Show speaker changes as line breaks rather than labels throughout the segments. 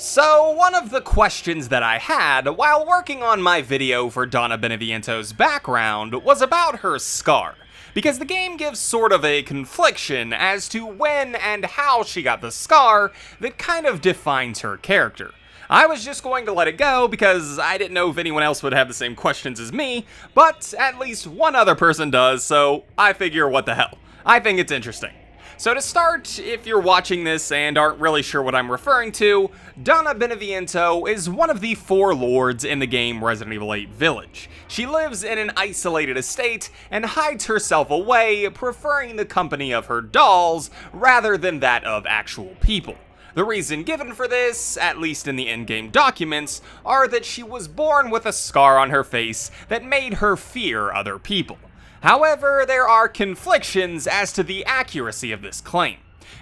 So, one of the questions that I had while working on my video for Donna Beneviento's background was about her scar, because the game gives sort of a confliction as to when and how she got the scar that kind of defines her character. I was just going to let it go because I didn't know if anyone else would have the same questions as me, but at least one other person does, so I figure what the hell. I think it's interesting. So to start, if you're watching this and aren't really sure what I'm referring to, Donna Beneviento is one of the 4 lords in the game Resident Evil 8 Village. She lives in an isolated estate and hides herself away, preferring the company of her dolls rather than that of actual people. The reason given for this, at least in the in-game documents, are that she was born with a scar on her face that made her fear other people. However, there are conflictions as to the accuracy of this claim.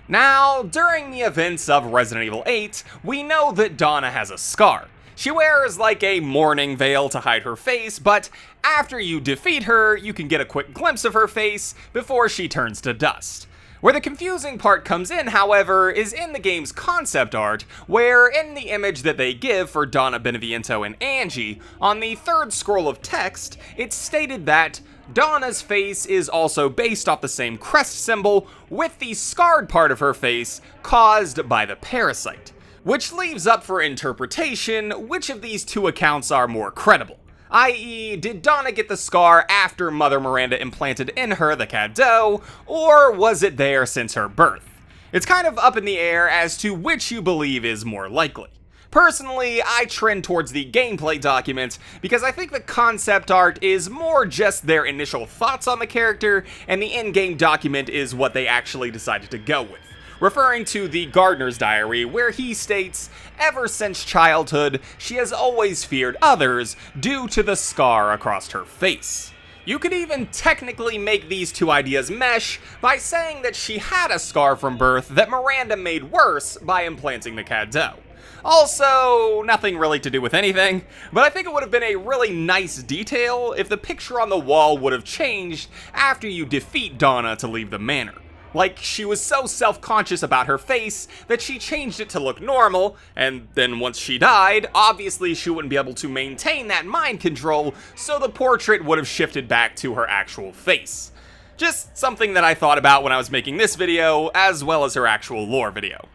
Now, during the events of Resident Evil 8, we know that Donna has a scar. She wears like a mourning veil to hide her face, but after you defeat her, you can get a quick glimpse of her face before she turns to dust. Where the confusing part comes in, however, is in the game's concept art, where in the image that they give for Donna Beneviento and Angie, on the 3rd scroll of text, it's stated that Donna's face is also based off the same crest symbol, with the scarred part of her face caused by the parasite. Which leaves up for interpretation which of these 2 accounts are more credible. I.e., did Donna get the scar after Mother Miranda implanted in her the cadeau, or was it there since her birth? It's kind of up in the air as to which you believe is more likely. Personally, I trend towards the gameplay documents because I think the concept art is more just their initial thoughts on the character, and the in-game document is what they actually decided to go with. Referring to the Gardener's Diary, where he states, "Ever since childhood, she has always feared others due to the scar across her face." You could even technically make these 2 ideas mesh by saying that she had a scar from birth that Miranda made worse by implanting the cadeau. Also, nothing really to do with anything, but I think it would have been a really nice detail if the picture on the wall would have changed after you defeat Donna to leave the manor. Like, she was so self-conscious about her face that she changed it to look normal, and then once she died, obviously she wouldn't be able to maintain that mind control, so the portrait would have shifted back to her actual face. Just something that I thought about when I was making this video, as well as her actual lore video.